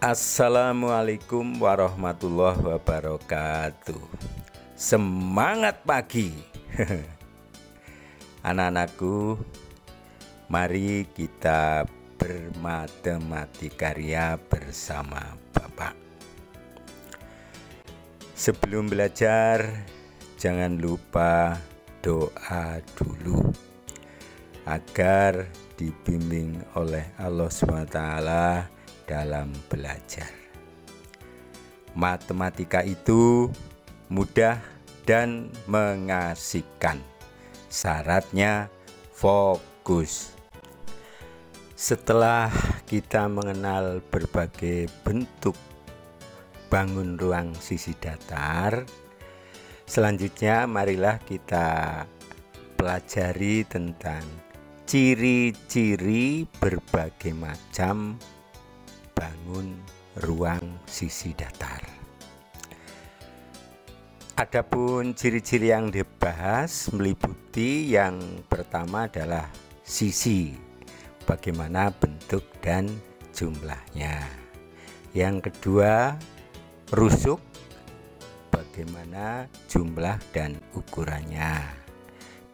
Assalamualaikum warahmatullahi wabarakatuh. Semangat pagi anak-anakku, mari kita bermatematika bersama Bapak. Sebelum belajar, jangan lupa doa dulu agar dibimbing oleh Allah SWT dalam belajar. Matematika itu mudah dan mengasihkan. Syaratnya fokus. Setelah kita mengenal berbagai bentuk bangun ruang sisi datar, selanjutnya marilah kita pelajari tentang ciri-ciri berbagai macam bangun ruang sisi datar. Adapun ciri-ciri yang dibahas meliputi yang pertama adalah sisi, bagaimana bentuk dan jumlahnya. Yang kedua, rusuk, bagaimana jumlah dan ukurannya.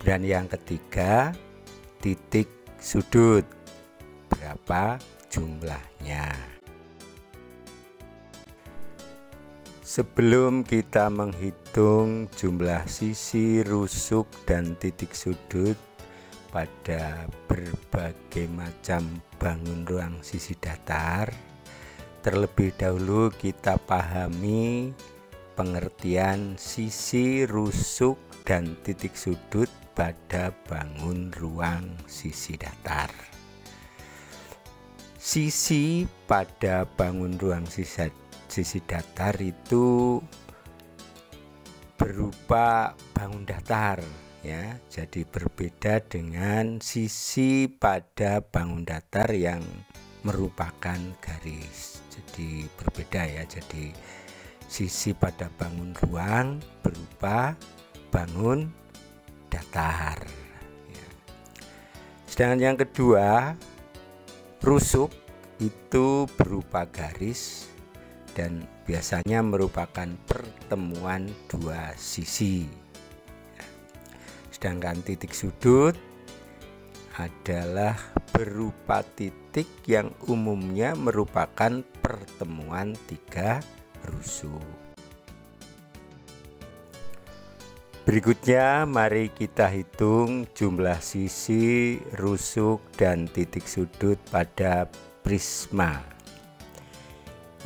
Dan yang ketiga, titik sudut, berapa jumlahnya. Sebelum kita menghitung jumlah sisi, rusuk, dan titik sudut pada berbagai macam bangun ruang sisi datar, terlebih dahulu kita pahami pengertian sisi, rusuk, dan titik sudut pada bangun ruang sisi datar. Sisi pada bangun ruang sisi datar itu berupa bangun datar, ya. Jadi berbeda dengan sisi pada bangun datar yang merupakan garis. Jadi berbeda ya. Jadi sisi pada bangun ruang berupa bangun datar, ya. Sedangkan yang kedua, rusuk itu berupa garis dan biasanya merupakan pertemuan dua sisi. Sedangkan titik sudut adalah berupa titik yang umumnya merupakan pertemuan tiga rusuk. Berikutnya mari kita hitung jumlah sisi, rusuk, dan titik sudut pada prisma.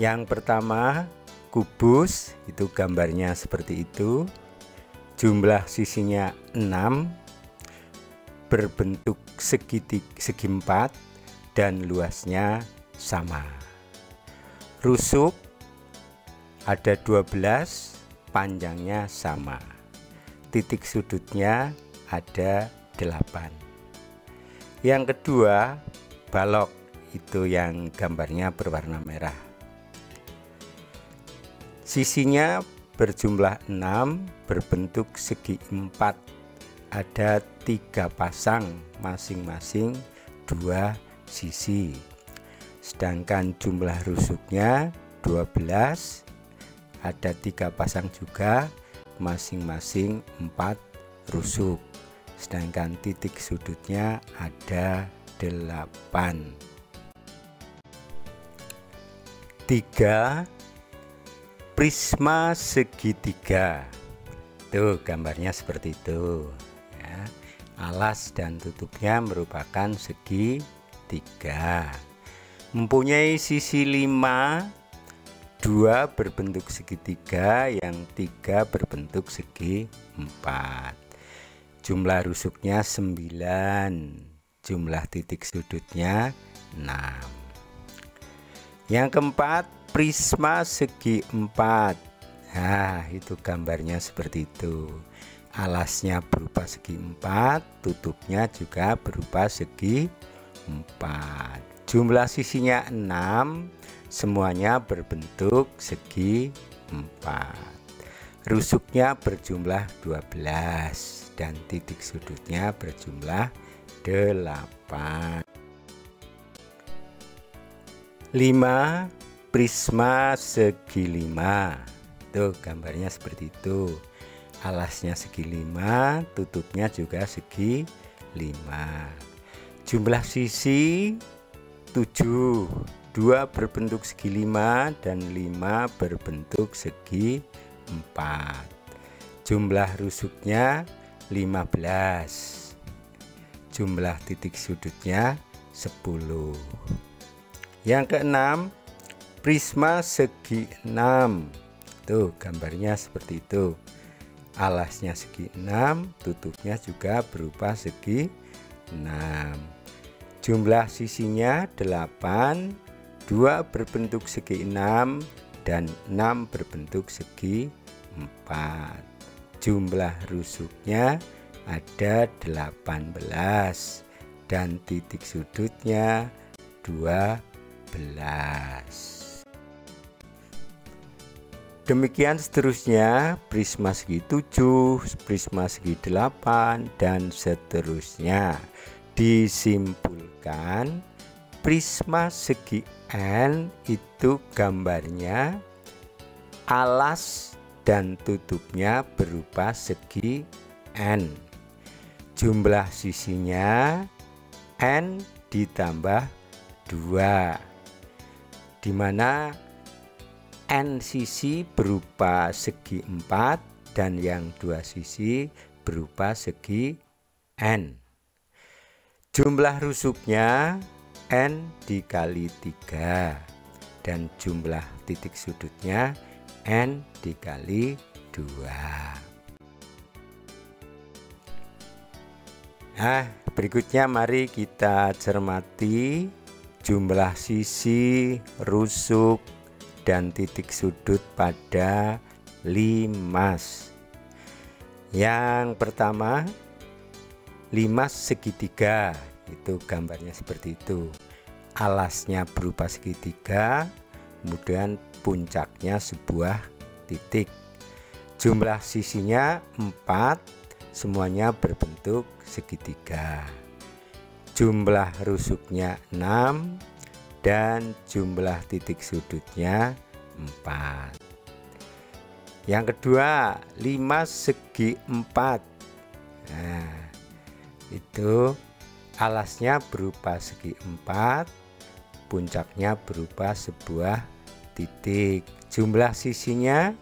Yang pertama, kubus, itu gambarnya seperti itu. Jumlah sisinya 6, berbentuk segi 4 dan luasnya sama. Rusuk ada 12, panjangnya sama. Titik sudutnya ada 8. Yang kedua, balok, itu yang gambarnya berwarna merah. Sisinya berjumlah 6, berbentuk segi 4, ada 3 pasang, masing-masing 2 sisi. Sedangkan jumlah rusuknya 12, ada 3 pasang juga, masing-masing 4 rusuk. Sedangkan titik sudutnya ada 8. 3. Prisma segitiga, tuh gambarnya seperti itu, ya. Alas dan tutupnya merupakan segitiga, mempunyai sisi 5, 2 berbentuk segitiga, yang 3 berbentuk segi 4. Jumlah rusuknya 9, jumlah titik sudutnya 6. Yang keempat, prisma segi 4. Nah, itu gambarnya seperti itu. Alasnya berupa segi 4, tutupnya juga berupa segi 4. Jumlah sisinya 6, semuanya berbentuk segi 4. Rusuknya berjumlah 12 dan titik sudutnya berjumlah 8. 5. prisma segi 5. Tuh gambarnya seperti itu. Alasnya segi 5, tutupnya juga segi 5. Jumlah sisi 7, 2 berbentuk segi 5 dan 5 berbentuk segi 4. Jumlah rusuknya 15. Jumlah titik sudutnya 10. Yang keenam, prisma segi 6. Tuh gambarnya seperti itu. Alasnya segi 6, tutupnya juga berupa segi 6. Jumlah sisinya 8, 2 berbentuk segi 6 dan 6 berbentuk segi 4. Jumlah rusuknya ada 18 dan titik sudutnya 12. Demikian seterusnya, prisma segi 7, prisma segi 8 dan seterusnya. Disimpulkan, prisma segi N itu gambarnya alas dan tutupnya berupa segi N. Jumlah sisinya N ditambah 2, di mana N sisi berupa segi 4 dan yang 2 sisi berupa segi N. Jumlah rusuknya N dikali 3 dan jumlah titik sudutnya N dikali 2. Nah, berikutnya mari kita cermati jumlah sisi, rusuk, dan titik sudut pada limas. Yang pertama, limas segitiga, itu gambarnya seperti itu. Alasnya berupa segitiga, kemudian puncaknya sebuah titik. Jumlah sisinya 4, semuanya berbentuk segitiga. Jumlah rusuknya 6 dan jumlah titik sudutnya 4. Yang kedua, limas segi 4. Nah, itu alasnya berupa segi 4, puncaknya berupa sebuah titik. Jumlah sisinya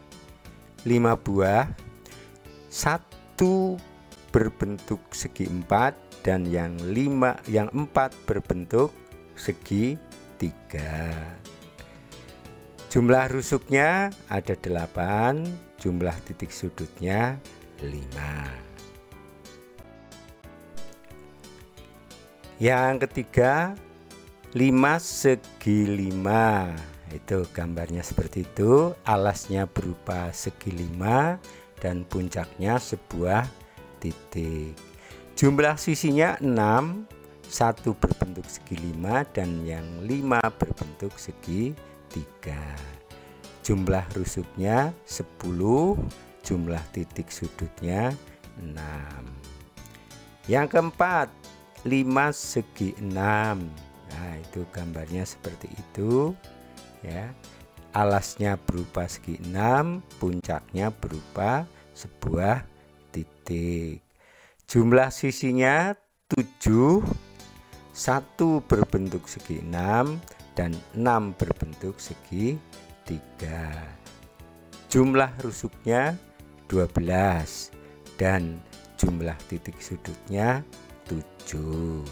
5 buah, 1 berbentuk segi 4 dan yang 4 berbentuk segi 3. Jumlah rusuknya ada 8, jumlah titik sudutnya 5. Yang ketiga, limas segi 5. Itu gambarnya seperti itu. Alasnya berupa segi 5 dan puncaknya sebuah titik. Jumlah sisinya 6, 1 berbentuk segi 5 dan yang 5 berbentuk segi 3. Jumlah rusuknya 10, jumlah titik sudutnya 6. Yang keempat, limas segi 6. Nah, itu gambarnya seperti itu ya. Alasnya berupa segi 6, puncaknya berupa sebuah titik. Jumlah sisinya 7, 1 berbentuk segi 6 dan 6 berbentuk segi 3. Jumlah rusuknya 12 dan jumlah titik sudutnya 7.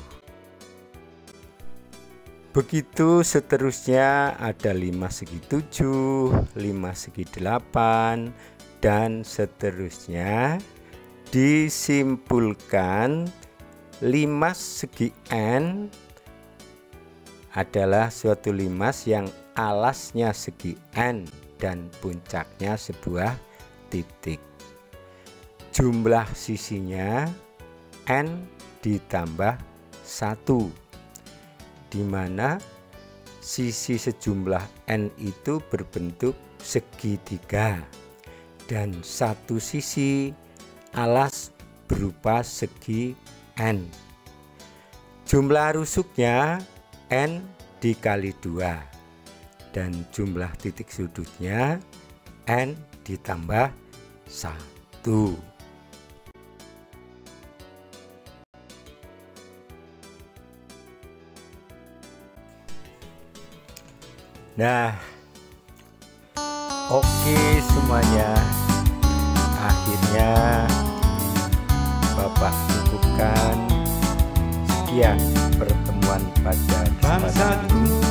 Begitu seterusnya, ada limas segi 7, limas segi 8 dan seterusnya. Disimpulkan, limas segi N adalah suatu limas yang alasnya segi N dan puncaknya sebuah titik. Jumlah sisinya N ditambah 1, di mana sisi sejumlah N itu berbentuk segitiga dan satu sisi alas berupa segi N. Jumlah rusuknya N dikali 2 dan jumlah titik sudutnya N ditambah 1. Nah, oke semuanya. Akhirnya Bapak cukupkan. Sekian pertemuan pada kesempatan ini.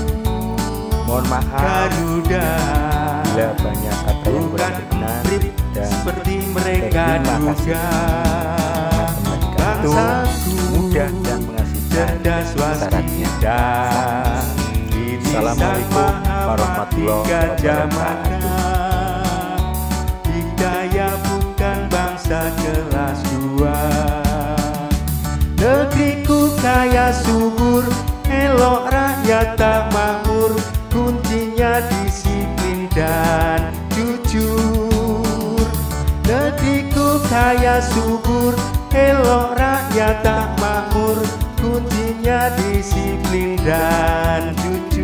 Mohon maaf bila banyak kata yang kurang berkenan, dan seperti mereka duga. Matematika itu mudah dan mengasihkan syaratnya. Assalamualaikum warahmatullahi wabarakatuh. Hidayah bukan bangsa kelas 2. Negeriku kaya subur, elok rakyat tak makmur. Kuncinya disiplin dan jujur. Negeriku kaya subur, elok rakyat tak makmur. Kuncinya disiplin dan jujur.